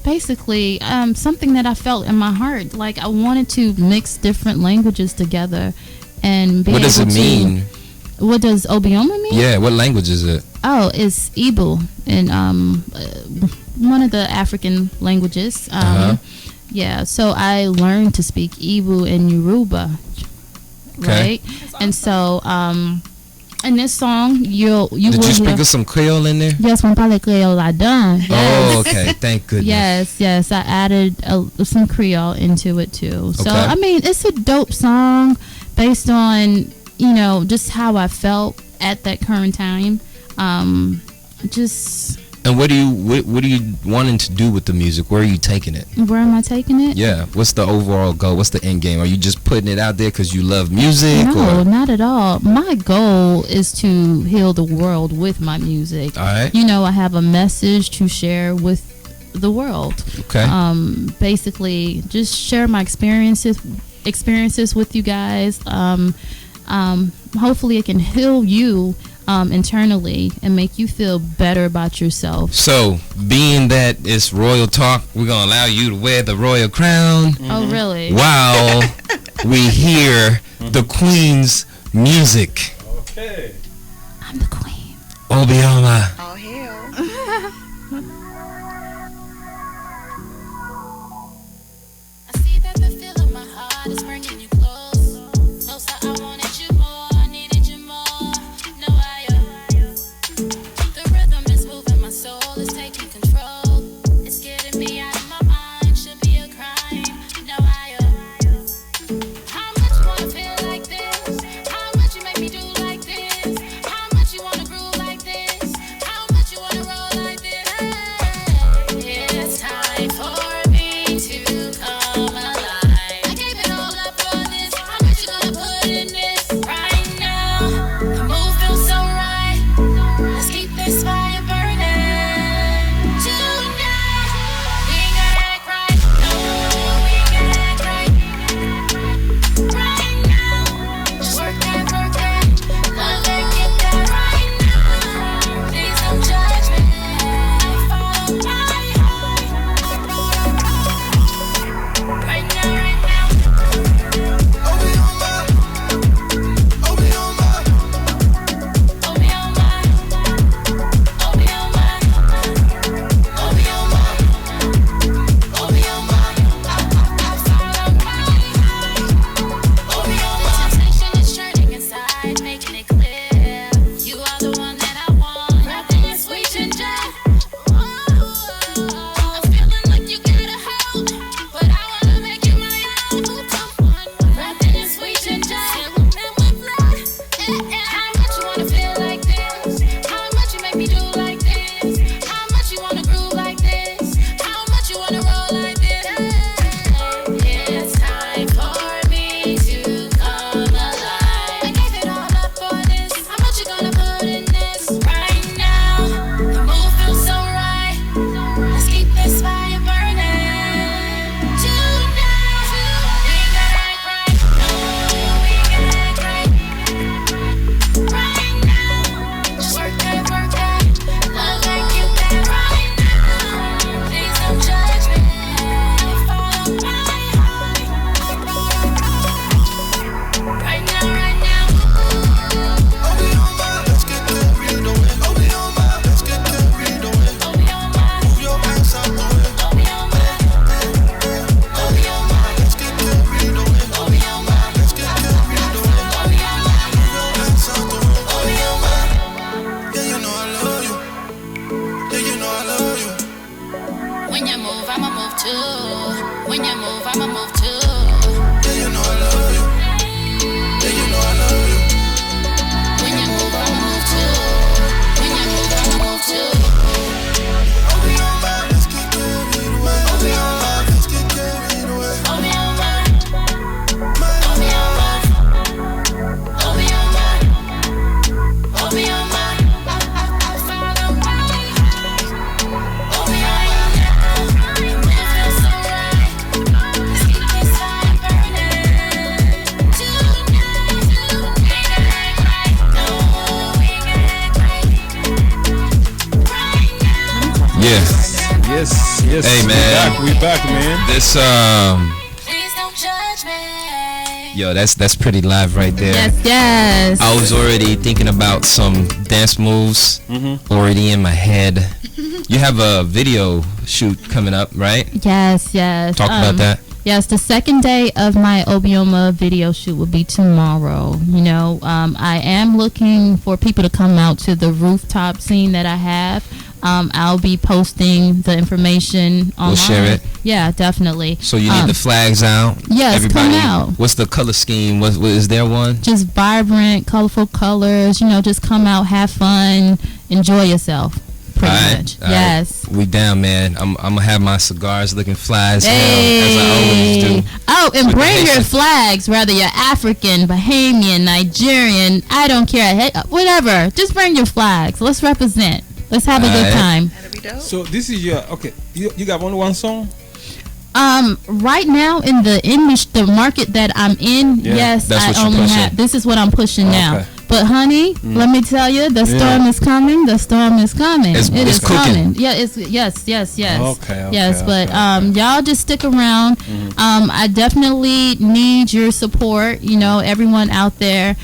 basically something that I felt in my heart. Like I wanted to mix different languages together and be What does it able to- mean? What does Obioma mean? Yeah, what language is it? Oh, it's Igbo in one of the African languages. Yeah, so I learned to speak Igbo and Yoruba, Okay. right? And so in this song, you Did you will speak hear. of some Creole in there? Yes, mon parle créole là-dedans. Oh, okay. Thank goodness. Yes, I added some Creole into it too. So Okay. I mean, it's a dope song based on just how I felt at that current time. Just And what are you wanting to do with the music? Where are you taking it? where am I taking it? Yeah. What's the overall goal? What's the end game? Are you just putting it out there because you love music? No, Or? not at all. My goal is to heal the world with my music. All right. I have a message to share with the world. Okay. Basically, just share my experiences with you guys. Hopefully, it can heal you internally and make you feel better about yourself. So, being that it's royal talk, we're gonna allow you to wear the royal crown. Oh, really? Wow. we hear the Queen's music. Okay. I'm the queen. Obioma. Oh, hell. I see that the feel of my heart is bringing you close. Closer, I wanted you more, I needed you more. No, the rhythm is moving, my soul is taking control. It's getting me out of my mind, should be a crime. No, how much you wanna feel like this? How much you make me do like this? How much you wanna groove like this? How much you wanna roll like this? Hey, it's time for me to come alive. I gave it all up for this. How much you gonna put in this right now? The move feels so right. Let's keep this fire burning tonight. We gotta act right. No, we gotta act right. Right now, just work that, love that, get that right now. Please don't judge me. Follow my heart. Right now, right now. Obioma. Obioma. Obioma. Obioma. Obioma. Obioma. Follow my heart. Obioma. Sensation is churning inside, making it clear. You are the one that I want. Wrapped in your sweet ginger. I'm feeling like you got a hold, but I wanna make you my own. Come on, wrapped in your sweet ginger. Cinnamon with blood. How much you wanna feel like this? How much you make me do like this? How much you wanna groove like this? How much you wanna roll like this? It's time for me to come alive. I gave it all up for this. How much you gonna put in this right now? The move feels so right. Let's keep this fire burning tonight. We gotta act right. No, we gotta act right. Right now, just work that, love that, get that right now. Please don't judge me. Follow my heart. Right now, right now. Obioma, let's get carried away. Obioma, let's get carried away. Obioma, Move your ass out the way. Obioma, Obioma, Let's get carried away. Obioma, Let's get carried away. Obioma, Move your ass out the way. Obioma. Yeah, you know I love you. Yeah, you know I love you. When you move, I'ma move too. When you move, I'ma move too. Yeah, you know I love you. Yeah, you know I love you. When you move, I'ma move too. When you move, I'ma move too. Obioma, let's get carried away. Obioma, let's get carried away. Obioma, My Obioma, Obioma, Obioma. Follow my heart. Obioma, the move feels so right. Let's keep this fire burning tonight. We gotta act right. No, we gotta act right. Right now. Yeah. Yes, yes. Hey, man. We back, man. This Please don't judge me. yo, that's pretty live right there. Yes. I was already thinking about some dance moves already in my head. You have a video shoot coming up, right? Yes. Talk about that. Yes, the second day of my Obioma video shoot will be tomorrow. You know, I am looking for people to come out to the rooftop scene that I have. I'll be posting the information online. We'll share it. Yeah, definitely. So you need the flags out. Yes, come out. What's the color scheme? What is there one? Just vibrant, colorful colors. You know, just come out, have fun, enjoy yourself. Pretty much. all right. Yes. We down, man. I'm gonna have my cigars looking fly as hell, Hey. as I always do. Oh, and With the bring your Haitian. flags, whether you're African, Bahamian, Nigerian, I don't care, hey, whatever. Just bring your flags. Let's represent. Let's have a good Alright. time. That'll be dope. So this is your okay. You got only one song? Right now in the market that I'm in, Yeah, yes, that's what I you're only pushing. have. This is what I'm pushing now. Okay. But honey, let me tell you, the storm is coming. The storm is coming. It's It is cooking. coming. Yeah, it's yes. Okay, yes. But okay. y'all just stick around. I definitely need your support. You know, everyone out there,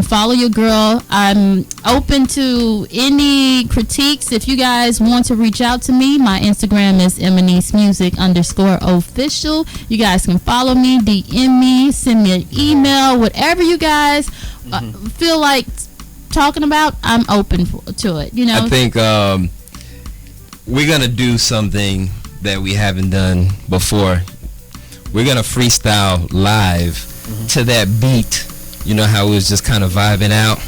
follow your girl. I'm open to any critiques. If you guys want to reach out to me, my Instagram is @ManiceMusic_official. You guys can follow me, DM me, send me an email, whatever you guys feel like talking about. I'm open to it. You know. I think we're gonna do something that we haven't done before. We're gonna freestyle live to that beat. You know how we was just kind of vibing out.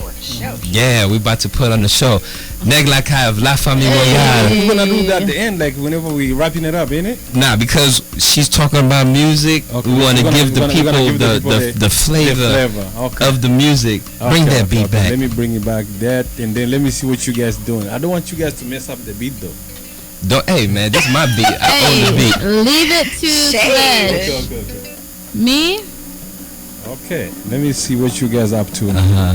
Yeah, we about to put on the show. Neg la cave, la famille royale. We're gonna do that at the end, like whenever we wrapping it up, innit? Nah, because she's talking about music. Okay, We want to we're gonna- give the we're gonna people give the people the flavor Okay. of the music. Bring Okay, that okay, beat okay. back. Let me bring it back. That and then let me see what you guys doing. I don't want you guys to mess up the beat though. Hey man, this is my beat. I own Hey, the beat. leave it to Sledge. Okay. Me? Okay. Let me see what you guys up to. Uh-huh.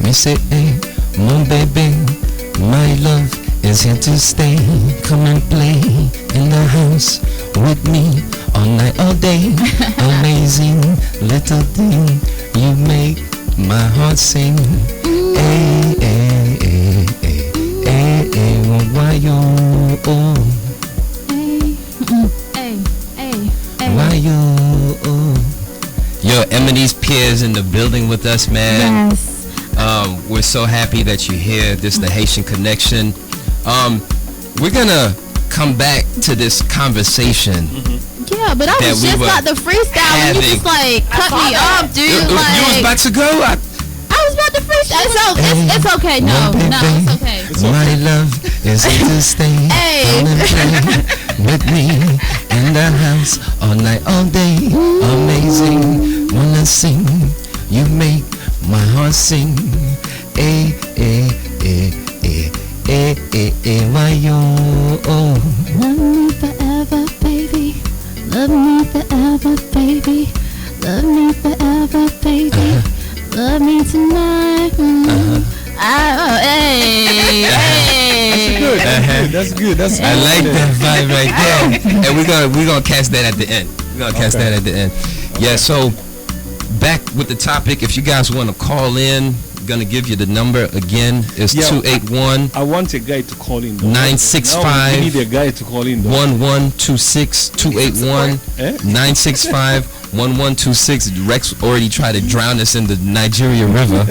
Me say, hey, mon baby, my love is here to stay. Come and play in the house with me all night, all day. Amazing little thing, you make my heart sing. Hey, hey, hey, hey, hey, hey, why you, oh, Hey, hey, hey. why you, oh. Yo, Emily's Pierre's in the building with us, man. Yes. We're so happy that you're here. This is the Haitian Connection. We're gonna come back to this conversation. Yeah, but I That was we just were about to freestyle and you having. just like cut me off, dude. You was Like about to go. I was about to freestyle. It's okay. No, it's okay. My love is here to stay. Hey. Come and play with me in the house all night, all day. Amazing, wanna sing. You make my heart sing. Eh, eh, eh, eh, eh, eh, eh, why you? Oh. Love me forever, baby. Love me forever, baby. Love me forever, baby. Love me tonight. Hey, hey. Good. That's good. That's I like that vibe right there. And we're gonna catch that at the end. We're gonna catch that at the end. Yeah, so back with the topic. If you guys want to call in, gonna give you the number again. It's Yeah. 281 I want a guy to call in. Though. 965 No, we need a guy to call in. Though. 1126 281 Eh? 965 1126. Rex already tried to drown us in the Nigeria River.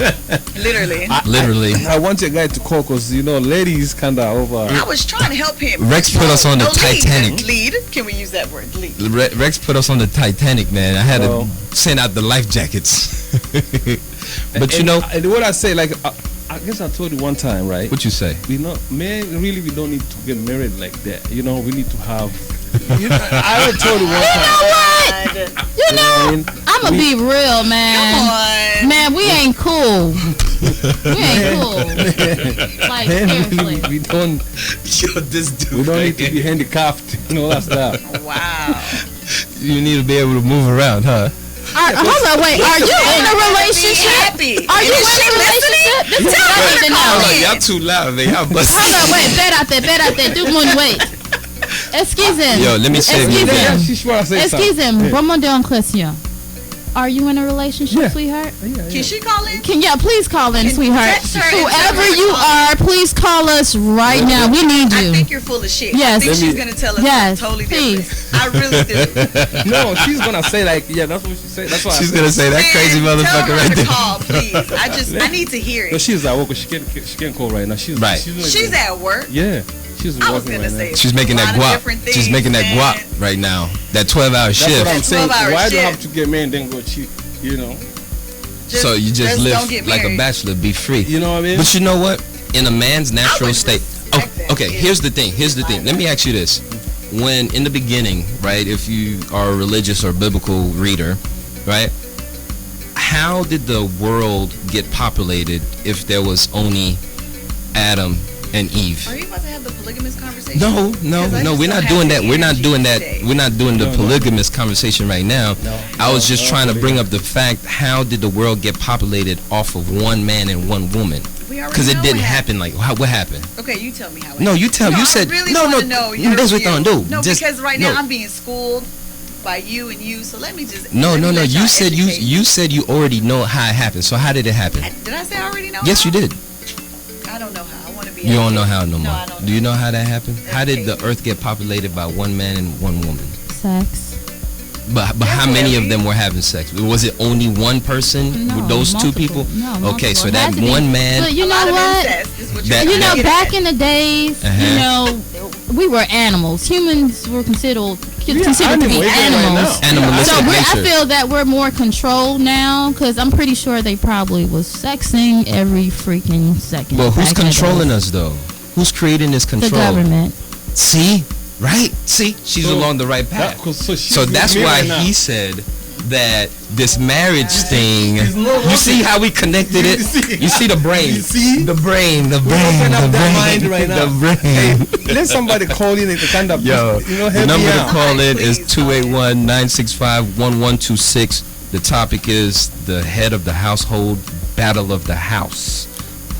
Literally. Literally. I want a guy to call because ladies kind of over. I was trying to help him. Rex put us on the Titanic. Lead. Can we use that word? Lead. Rex put us on the Titanic, man. I had Well. to send out the life jackets. But you know and what I say, like, I guess I told you one time, right? what you say? Men, really, we don't need to get married like that. We need to have. I already told you one time. You know, I mean, I'm gonna be real, Come man. on. Man, we ain't cool. We ain't cool. Like men, seriously. we don't. Yo, this dude. We don't need to be handicapped. All that stuff. Wow. You need to be able to move around, huh? Hold on, wait. Are you in a Be relationship? happy. Are you in Is she a relationship? This is Tell what I her need to to know. call Oh, in. y'all too loud, man. Y'all bust. Hold on, wait. Bet out there. Wait. Excusez. Yo, let me save you Yeah, again. she's want to say something. Excusez. Vraiment de question. Are you in a relationship, Yeah. sweetheart? Can she call in? Please call in, sweetheart. text her and tell Whoever her to you call are, please call us right now. We need I you. think you're full of shit. Yes. I think Let she's me- gonna tell us Yes, something totally please. different. I really do. No, she's gonna say like, yeah, that's what she said. That's why She's I gonna say that crazy Man, motherfucker tell her right to there. call, please. I need to hear No, it. she's at work. She can't call right now. She's Right. She's at work. Yeah, she's I was working gonna right say now. She's making a that lot of guap. different She's things, making that man. guap right now. That 12-hour That's what shift. I'm saying. 12-hour Why do you shift. have to get married and then go cheat? So you just don't live get like a married. bachelor, be free. You know what I mean? But you know what? In a man's natural would state. respect that Okay, if- here's the thing. Let me ask you this. When in the beginning, right, if you are a religious or biblical reader, right, how did the world get populated if there was only Adam and Eve. Are you about to have the polygamous conversation? No, 'Cause I just we're don't not have doing the that. We're not energy doing that. today. We're not doing the No, no. polygamous conversation right now. No, I was no, just no, trying to bring polygamy. up the fact, how did the world get populated off of one man and one woman? We already Because it know didn't what happen like, what happened? Okay, you tell me how. No, you tell. No, You I said really no, wanna no. know your That's what view. I do. No, Just- because right no. now I'm being schooled by you and you. So let me just. No, let me no, no. let You y'all said educate. you said you already know how it happened. So how did it happen? Did I say I already know? Yes, how? you did. I don't know how. I want to be. You don't know educated. how no more. I don't Do you know how that happened? How did the Educate. earth get populated by one man and one woman? Sex. But how many of Definitely. them were having sex? Was it only one person No, with those multiple. two people? No, Okay, so multiple. It that had to be- one man. But you A know lot of what? incest is what That- you're You know, getting back at. in the days, Uh-huh. you know, we were animals. Humans were considered to be animals. animals. Right now. Animalistic So nature. I feel that we're more controlled now because I'm pretty sure they probably was sexing every freaking second. Well, who's back in the controlling days. us though? Who's creating this The control? government. See, right? See, she's So along the right path. she's So with that's me why right now. he said that this marriage thing. He's not You see how we connected it? You see the brain. You see? the brain. The We're brain. opening The up their brain. mind right now. The brain. Let somebody call in to kind of Yo, help the me number to out. call in is Please, call in. 281-965-1126. The topic is the head of the household, battle of the house.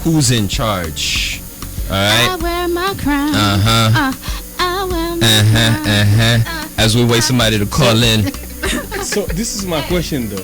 Who's in charge? All I right. wear my crown. Uh-huh. I wear my crown. As we wait somebody to call in. So this is my question though.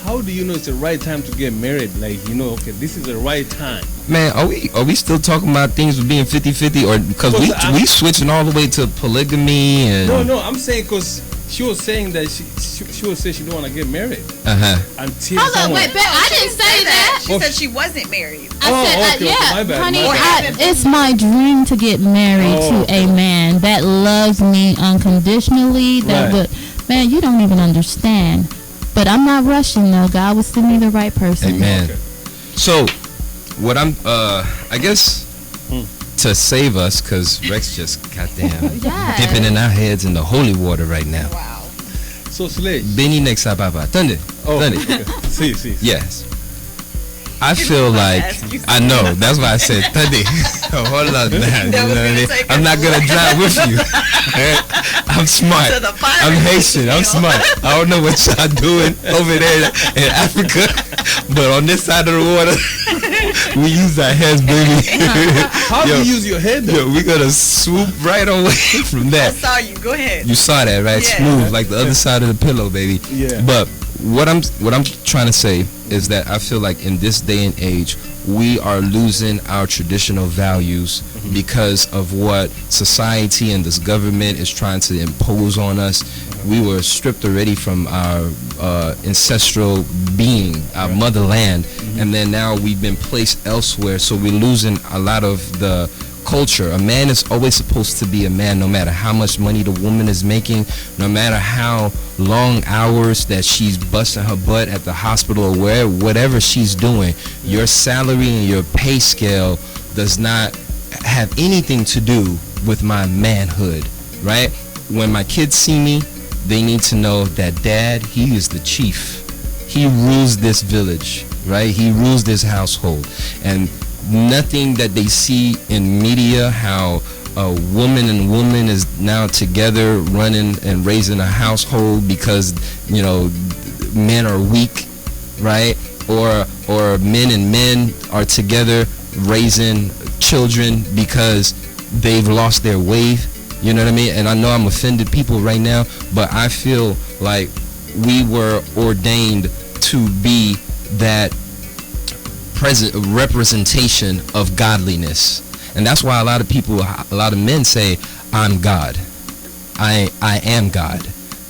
How do you know it's the right time to get married? Like, you know, okay, this is the right time. Man, are we still talking about things with being 50-50, or because we switching all the way to polygamy and No, I'm saying because she was saying that she was saying she don't want to get married until Hold on, someone. wait, I didn't say that. She said she wasn't married. I Oh, said, okay, yeah, my bad, honey, my bad. it's my dream to get married Oh, to a man that loves me unconditionally. That Right. would, man, you don't even understand. But I'm not rushing though. God will send me the right person. Amen. Okay. So, what I'm, I guess, to save us, because Rex just goddamn Yes. dipping in our heads in the holy water right now. Wow. So Sledge. Beni next ababa. Thunder. Oh, Thunder. okay. See. Yes. I feel like, ask you I know, that's why I said Thunder. Oh, hold on now. You know That was what I gonna mean? take I'm us not going to drive with you. I'm smart. To the fire I'm station, Haitian. I'm you know? smart. I don't know what y'all doing over there in Africa, but on this side of the water, we use our heads, baby. How Yo, do you use your head though? Yo, we gonna swoop right away from I that. saw you. Go ahead. You saw that, right? Yeah. Smooth, like the other side of the pillow, baby. Yeah. But what I'm trying to say is that I feel like in this day and age, we are losing our traditional values because of what society and this government is trying to impose on us. We were stripped already from our ancestral being, our motherland, and then now we've been placed elsewhere. So we're losing a lot of the culture. A man is always supposed to be a man, no matter how much money the woman is making, no matter how long hours that she's busting her butt at the hospital or whatever she's doing. Your salary and your pay scale does not have anything to do with my manhood, right? When my kids see me, they need to know that dad, he is the chief. He rules this village, right? He rules this household. And nothing that they see in media, how a woman and woman is now together running and raising a household because, you know, men are weak, right? Or men and men are together raising children because they've lost their wave. You know what I mean? And I know I'm offended people right now, but I feel like we were ordained to be that present representation of godliness. And that's why a lot of men say, I'm God. I am God.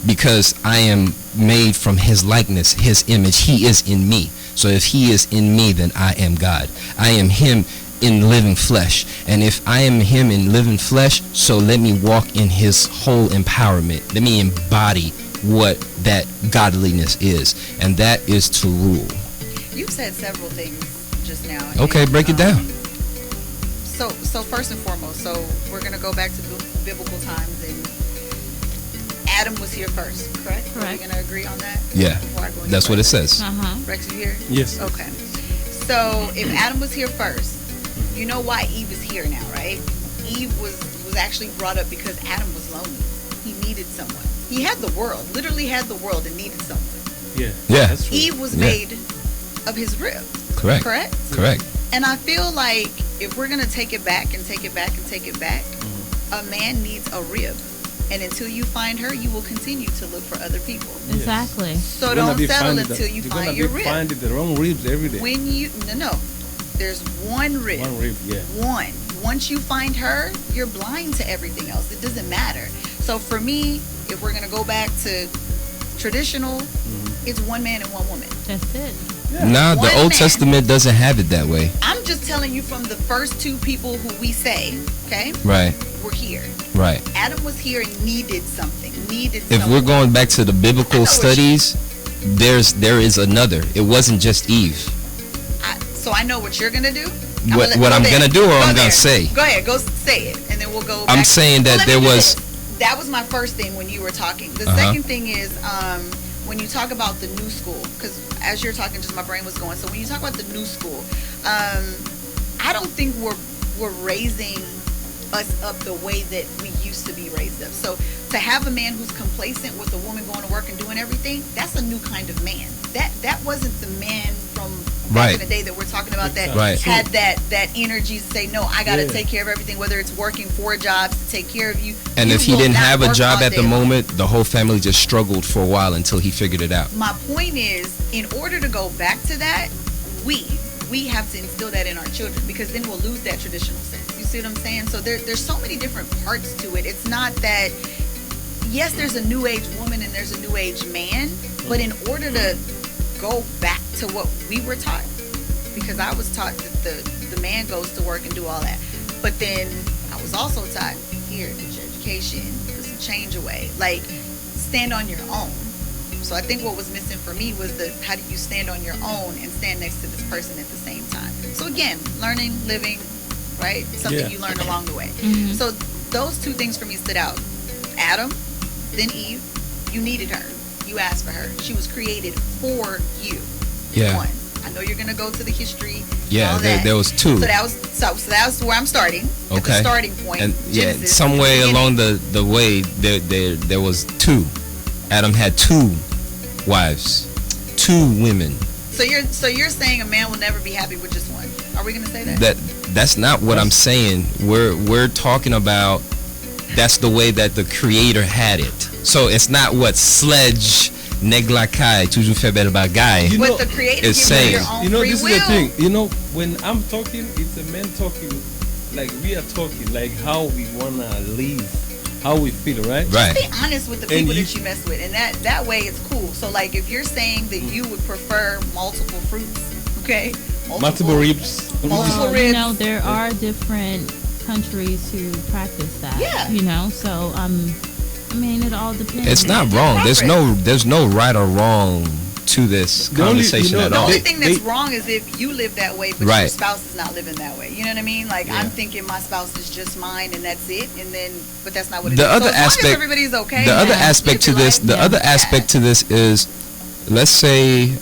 Because I am made from his likeness, his image. He is in me. So if he is in me, then I am God. I am him in living flesh. And if I am him in living flesh, so let me walk in his whole empowerment. Let me embody what that godliness is. And that is to rule. You said several things just now. Okay, And, break it down. So first and foremost, so we're gonna go back to biblical times, and Adam was here first, correct? Are Correct. we gonna agree on that? Yeah, Before I go any that's what it further? says. Uh-huh. Rex, you here? Yes. Okay. So if Adam was here first, you know why Eve is here now, right? Eve was actually brought up because Adam was lonely. He needed someone. He had the world, literally had the world, and needed someone. Yeah. Yeah. That's true. Eve was Yeah. made of his rib. Correct. Correct? Correct. And I feel like if we're gonna take it back and take it back and take it back, a man needs a rib. And until you find her, you will continue to look for other people. Exactly. So You're gonna don't be settle finding until the- you you're find gonna your be rib. finding the wrong ribs every day. When you no, there's one rib. One rib, yeah. One. Once you find her, you're blind to everything else. It doesn't matter. So for me, if we're gonna go back to traditional, it's one man and one woman. That's it. Nah, the One Old man. Testament doesn't have it that way. I'm just telling you from the first two people who we say, okay, Right. were here. Right. Adam was here and needed something. If we're going back to the biblical studies, there is another. It wasn't just Eve. So I know what you're gonna do. What I'm gonna do, or I'm gonna say. Go ahead, go say it, and then we'll go. I'm back. saying that Well, let me there do was- this. That was my first thing when you were talking. The Uh-huh. second thing is when you talk about the new school, because as you're talking, just my brain was going. So when you talk about the new school, I don't think we're raising us up the way that we used to be raised up. So to have a man who's complacent with a woman going to work and doing everything, that's a new kind of man. That wasn't the man from back in Right. the day that we're talking about that Right. had that energy to say, no, I got to Yeah. take care of everything, whether it's working 4 jobs to take care of you. And You if he will didn't not have a work job all at the day long. moment, the whole family just struggled for a while until he figured it out. My point is, in order to go back to that, we have to instill that in our children, because then we'll lose that traditional sense. You see what I'm saying? So there's so many different parts to it. It's not that, yes, there's a new age woman and there's a new age man, but in order to go back to what we were taught, because I was taught that the man goes to work and do all that, but then I was also taught, here, get your education, put some change away, like stand on your own. So I think what was missing for me was how do you stand on your own and stand next to this person at the same time. So again, learning, living, right? Something Yeah. you learn along the way. Mhm. So those two things for me stood out. Adam, then Eve, you needed her. You asked for her. She was created for you. Yeah. One. I know you're gonna go to the history. and Yeah, all that. there was two. So that was where I'm starting. At the Okay. starting point. And yeah, Genesis, some way beginning. along the way, there was two. Adam had two wives, two women. So you're saying a man will never be happy with just one. Are we gonna say that? That's not what I'm saying. We're talking about that's the way that the creator had it. So it's not what sledge neglakai toujours fait belle bagaille. You With know, the creator it's giving you saying- your own You know, free this will. is the thing. You know, when I'm talking, it's a man talking, like we are talking, like how we wanna live, how we feel, right? Right. Be honest with the And people you- that you mess with, and that way it's cool. So like if you're saying that you would prefer multiple fruits, okay, Multiple ribs. multiple Well, ribs. you know, there are different countries who practice that. Yeah. You know, so I mean, it all depends. It's not wrong. There's no right or wrong to this The only- conversation you know, at The all. only thing that's they- wrong is if you live that way, but your Right. spouse is not living that way. You know what I mean? Like Yeah. I'm thinking my spouse is just mine, and that's it. And then, but that's not what it is. The So other as long as aspect, everybody's okay. the other yeah, aspect to live your this, life. the Yeah. other aspect to this is, let's say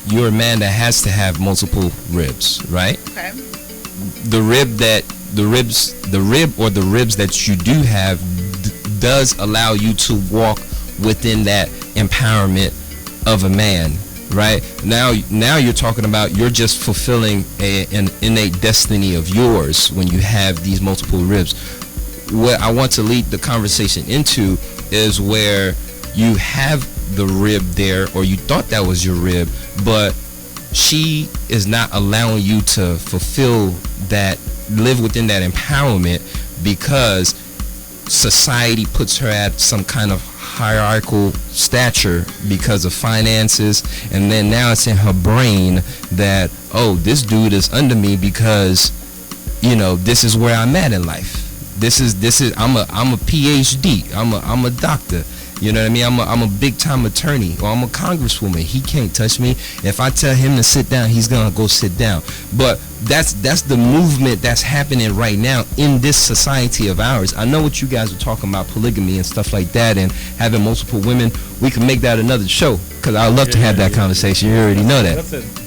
you're a man that has to have multiple ribs, right? Okay. The rib or the ribs that you do have does allow you to walk within that empowerment of a man, right? Now you're talking about you're just fulfilling an innate destiny of yours when you have these multiple ribs. What I want to lead the conversation into is where you have the rib there, or you thought that was your rib, but she is not allowing you to fulfill that, live within that empowerment, because society puts her at some kind of hierarchical stature because of finances, and then now it's in her brain that, oh, this dude is under me because, you know, this is where I'm at in life. This is I'm a PhD. I'm a doctor. You know what I mean? I'm a big time attorney, or I'm a congresswoman. He can't touch me. If I tell him to sit down, he's gonna go sit down. But that's the movement that's happening right now in this society of ours. I know what you guys are talking about, polygamy and stuff like that, and having multiple women. We can make that another show, because I'd love to have that conversation. You already know that. That's